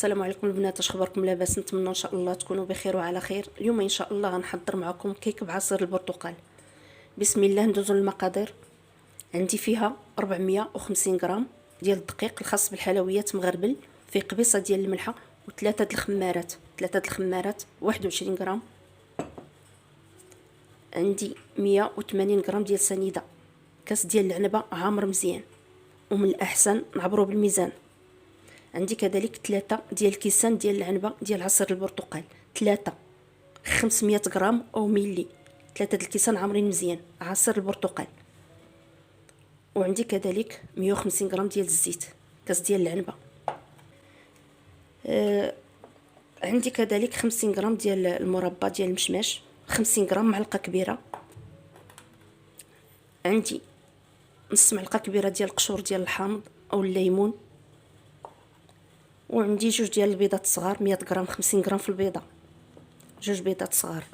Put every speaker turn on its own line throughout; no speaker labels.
السلام عليكم البنات، اش اخباركم؟ لاباس؟ نتمنى ان شاء الله تكونوا بخير وعلى خير. اليوم ان شاء الله غنحضر معكم كيك بعصير البرتقال. بسم الله. ندوزو للمقادير. عندي فيها 450 غرام ديال الدقيق الخاص بالحلويات مغربل، فيه قبيصه ديال الملحه وثلاثه الخمارات 21 غرام. عندي 180 غرام ديال سنيده، كاس ديال العنبه عامر مزيان ومن الاحسن نعبرو بالميزان. عندي كذلك 3 ديال الكيسان ديال العنبه ديال عصير البرتقال، 500 غرام او ملي، 3 ديال الكيسان عامرين مزيان عصير البرتقال. وعندي كذلك 150 غرام ديال الزيت، كاس ديال العنبه. عندي كذلك 50 غرام ديال المربى ديال المشماش، 50 غرام معلقه كبيره. عندي نص معلقه كبيره ديال القشور ديال الحامض او الليمون. وعندي 2 ديال البيضات صغار، 100 غرام، 50 غرام في البيضه، 2 بيضات صغار.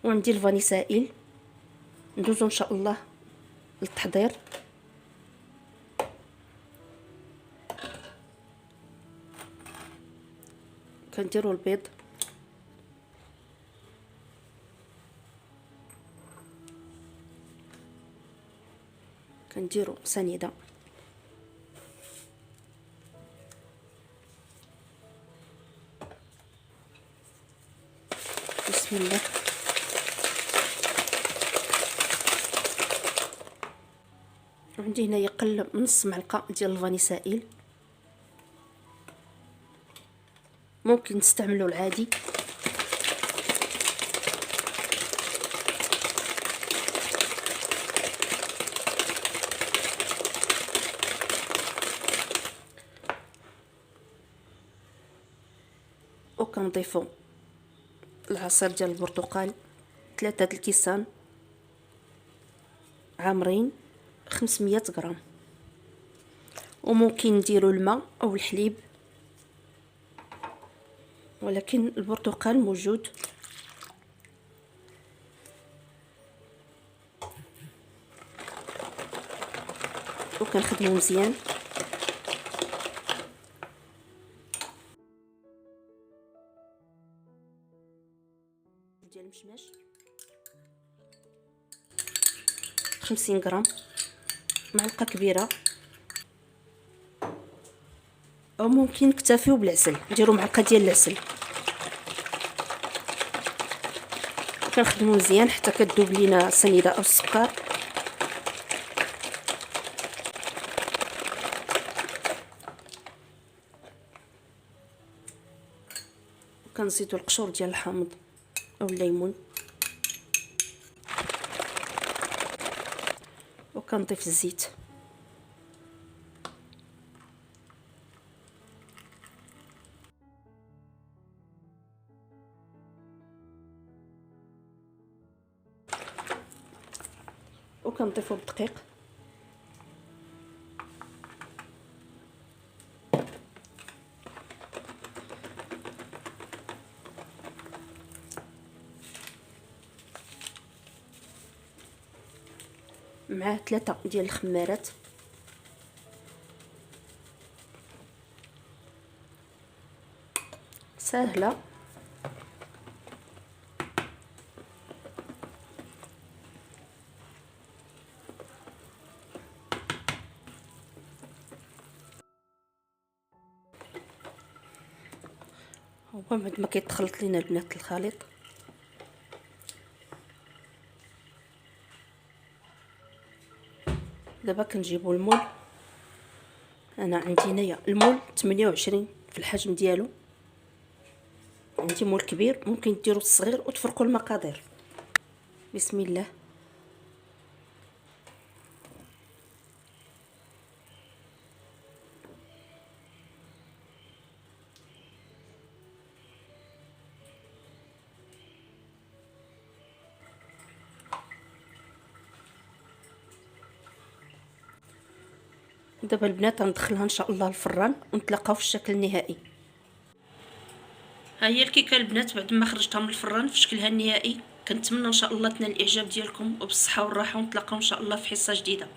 وعندي الفاني سائل. ندوزو ان شاء الله للتحضير. كنديروا البيض، كنديروا سنيده، بسم الله. وعندي هنا يقل نص معلقه ديال الفاني سائل، ممكن تستعملوا العادي. وكنضيفوا العصير ديال البرتقال، 3 ديال الكيسان عامرين 500 غرام. وممكن نديروا الماء او الحليب، ولكن البرتقال موجود. وكنخدمو مزيان. ديال المشماش 50 غرام، معلقه كبيره، او ممكن نكتفيو بالعسل، نديروا معلقه ديال العسل. كنخدمو مزيان حتى كتذوب لينا السنيده او السكر. وكنزيدوا القشور ديال الحامض او الليمون، وكنضيف الزيت. وكنضيفوا الدقيق، مع 3 ديال الخمارات. سهله. وبعد ما كيتخلط لينا البنات الخليط، دابا كنجيبوا المول. انا عندي هنايا المول 28 في الحجم ديالو. عندي مول كبير، ممكن ديروا الصغير وتفرقوا المقادير. بسم الله. دابا البنات غندخلها ان شاء الله الفران ونتلاقاو في الشكل النهائي. ها هي الكيكه البنات بعد ما خرجتها من الفران في شكلها النهائي. كنتمنى ان شاء الله تنال الاعجاب ديالكم، وبالصحه والراحه، ونتلاقاو ان شاء الله في حصه جديده.